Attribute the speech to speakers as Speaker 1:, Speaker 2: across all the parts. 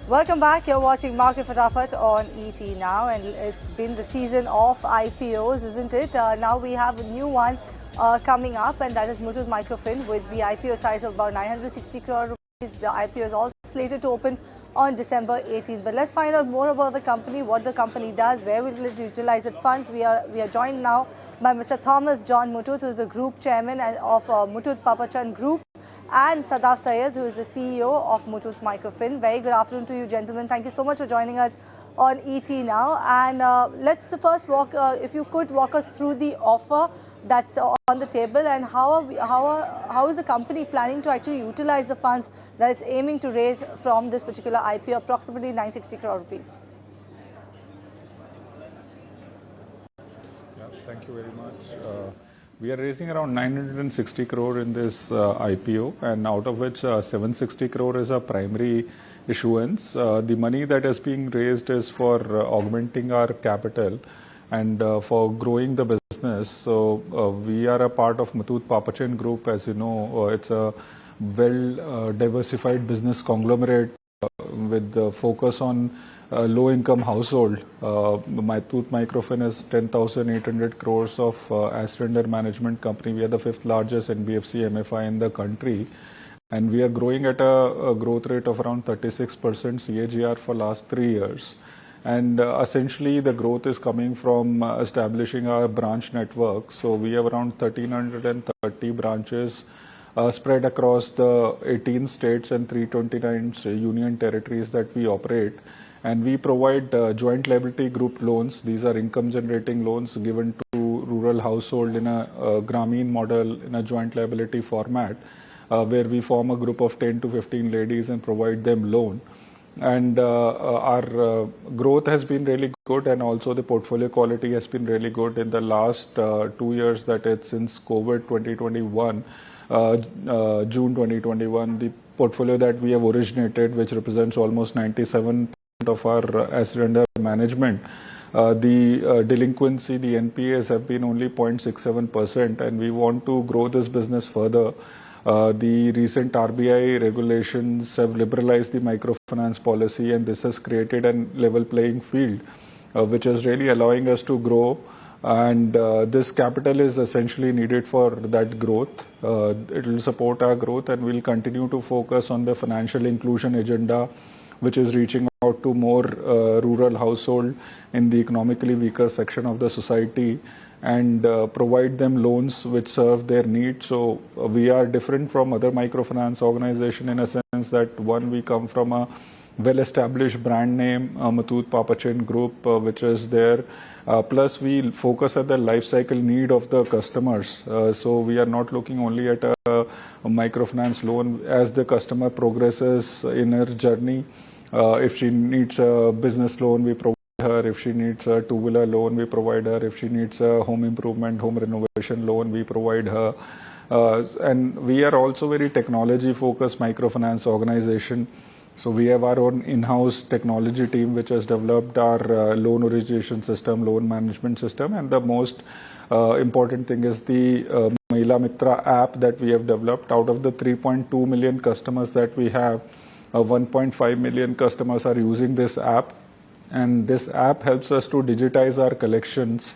Speaker 1: Welcome back. You're watching Market Fatafat on ET now, and it's been the season of IPOs, isn't it? Now we have a new one coming up, and that is Muthoot Microfin with the IPO size of about 960 crore rupees. The IPO is all slated to open on December 18th. But let's find out more about the company, what the company does, where will it utilize its funds. We are joined now by Mr. Thomas John Muthoot, who is the group chairman of Muthoot Pappachan Group, and Sadaf Sayeed, who is the CEO of Muthoot Microfin. Very good afternoon to you, gentlemen. Thank you so much for joining us on ET now. And let's first if you could walk us through the offer that's on the table, and how is the company planning to actually utilize the funds that it's aiming to raise from this particular IPO, approximately 960 crore rupees.
Speaker 2: Yeah, thank you very much. We are raising around 960 crore in this IPO, and out of which 760 crore is a primary issuance. The money that is being raised is for augmenting our capital and for growing the business. So we are a part of Muthoot Pappachan Group. As you know, it's a well diversified business conglomerate with the focus on low-income household. Muthoot Microfin is 10,800 crores of asset under management company. We are the 5th largest NBFC MFI in the country, and we are growing at a growth rate of around 36% CAGR for last 3 years. And essentially, the growth is coming from establishing our branch network. So we have around 1,330 branches spread across the 18 states and 329 union territories that we operate. And we provide joint liability group loans. These are income generating loans given to rural household in a Grameen model in a joint liability format, where we form a group of 10 to 15 ladies and provide them loan. And our growth has been really good, and also the portfolio quality has been really good in the last 2 years, that is since COVID 2021, June 2021, the portfolio that we have originated, which represents almost 97% of our asset under management, the delinquency, the NPAs have been only 0.67%, and we want to grow this business further. The recent RBI regulations have liberalized the microfinance policy, and this has created a level playing field, which is really allowing us to grow. And this capital is essentially needed for that growth. It will support our growth, and we'll continue to focus on the financial inclusion agenda, which is reaching out to more rural household in the economically weaker section of the society, and provide them loans which serve their needs. So we are different from other microfinance organization in a sense that, one, we come from a well-established brand name, Muthoot Pappachan Group, which is there. Plus, we focus at the life cycle need of the customers. So we are not looking only at a microfinance loan. As the customer progresses in her journey, if she needs a business loan, we provide her. If she needs a two-wheeler loan, we provide her. If she needs a home improvement, home renovation loan, we provide her. And we are also very technology-focused microfinance organization. So we have our own in-house technology team, which has developed our loan origination system, loan management system, and the most important thing is the Mahila Mitra app that we have developed. Out of the 3.2 million customers that we have, 1.5 million customers are using this app, and this app helps us to digitize our collections.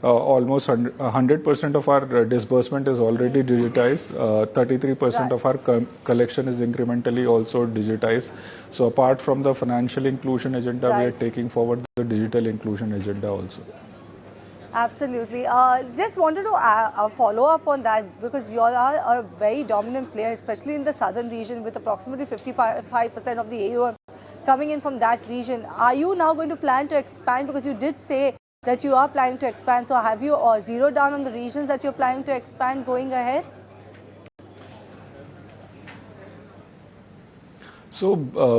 Speaker 2: Almost 100% of our disbursement is already digitized. 33% of our collection is incrementally also digitized. So apart from the financial inclusion agenda, we are taking forward the digital inclusion agenda also.
Speaker 1: Absolutely. Just wanted to follow up on that, because you all are a very dominant player, especially in the southern region, with approximately 55% of the AUM coming in from that region. Are you now going to plan to expand? Because you did say that you are planning to expand. So have you zeroed down on the regions that you're planning to expand going ahead?
Speaker 2: So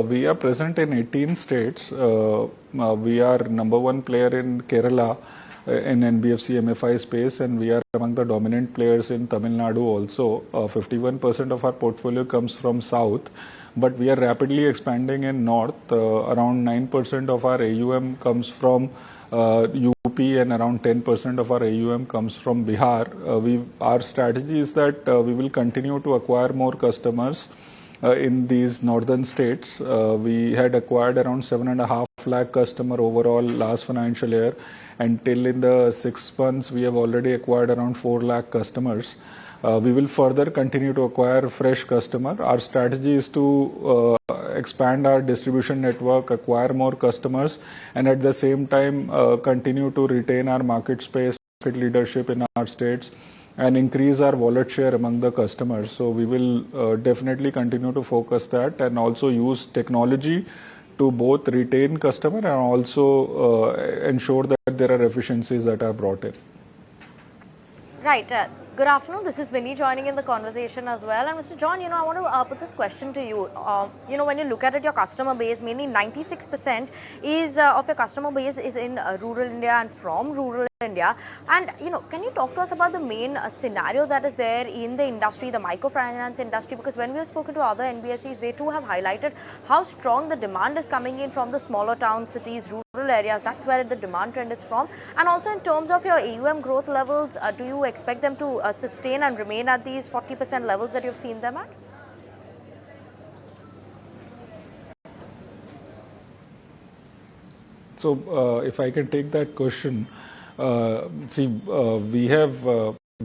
Speaker 2: we are present in 18 states. We are #1 player in Kerala in NBFC MFI space, and we are among the dominant players in Tamil Nadu also. 51% of our portfolio comes from South, but we are rapidly expanding in North. Around 9% of our AUM comes from UP, and around 10% of our AUM comes from Bihar. Our strategy is that we will continue to acquire more customers in these northern states. We had acquired around 7.5 lakh customer overall last financial year, and till in the 6 months we have already acquired around 4 lakh customers. We will further continue to acquire fresh customer. Our strategy is to expand our distribution network, acquire more customers, and at the same time continue to retain our market space, market leadership in our states, and increase our wallet share among the customers. So we will definitely continue to focus that, and also use technology to both retain customer and also ensure that there are efficiencies that are brought in.
Speaker 3: Right. Good afternoon. This is Vinny joining in the conversation as well. And Mr. John, I want to put this question to you. When you look at it, your customer base, mainly 96% is of your customer base is in rural India and from rural India. And, can you talk to us about the main scenario that is there in the industry, the microfinance industry? Because when we have spoken to other NBFCs, they too have highlighted how strong the demand is coming in from the smaller towns, cities, rural areas. That's where the demand trend is from. And also in terms of your AUM growth levels, do you expect them to sustain and remain at these 40% levels that you've seen them at?
Speaker 2: So if I can take that question, we have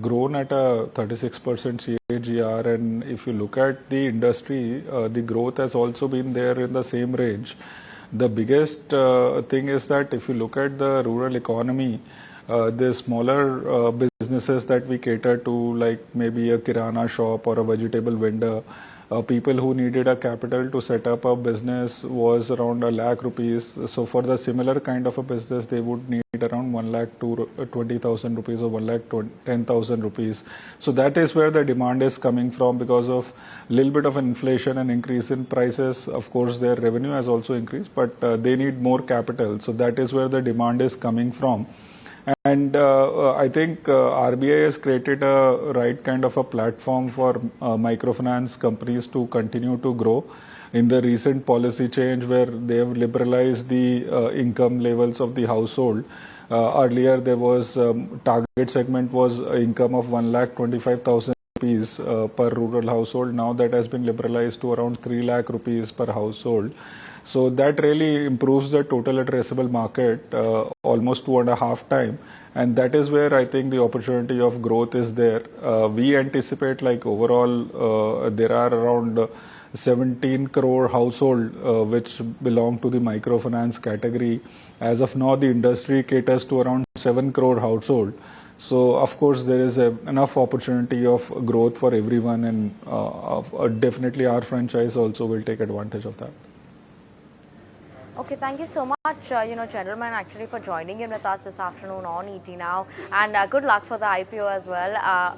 Speaker 2: grown at a 36% CAGR, and if you look at the industry, the growth has also been there in the same range. The biggest thing is that if you look at the rural economy, the smaller businesses that we cater to, like maybe a kirana shop or a vegetable vendor, people who needed a capital to set up a business was around 1 lakh rupees. So for the similar kind of a business, they would need around 1 lakh to 20,000 rupees or 1 lakh 10,000 rupees. So that is where the demand is coming from, because of a little bit of inflation and increase in prices. Of course, their revenue has also increased, but they need more capital. So that is where the demand is coming from. And I think RBI has created a right kind of a platform for microfinance companies to continue to grow. In the recent policy change where they have liberalized the income levels of the household, earlier there was target segment was income of 1,25,000 rupees per rural household. Now that has been liberalized to around 3 lakh rupees per household. So that really improves the total addressable market almost 2.5 times. And that is where I think the opportunity of growth is there. We anticipate like overall there are around 17 crore household which belong to the microfinance category. As of now, the industry caters to around 7 crore household. So of course there is enough opportunity of growth for everyone, and definitely our franchise also will take advantage of that.
Speaker 3: Okay, thank you so much, gentlemen, actually for joining in with us this afternoon on ET Now, and good luck for the IPO as well.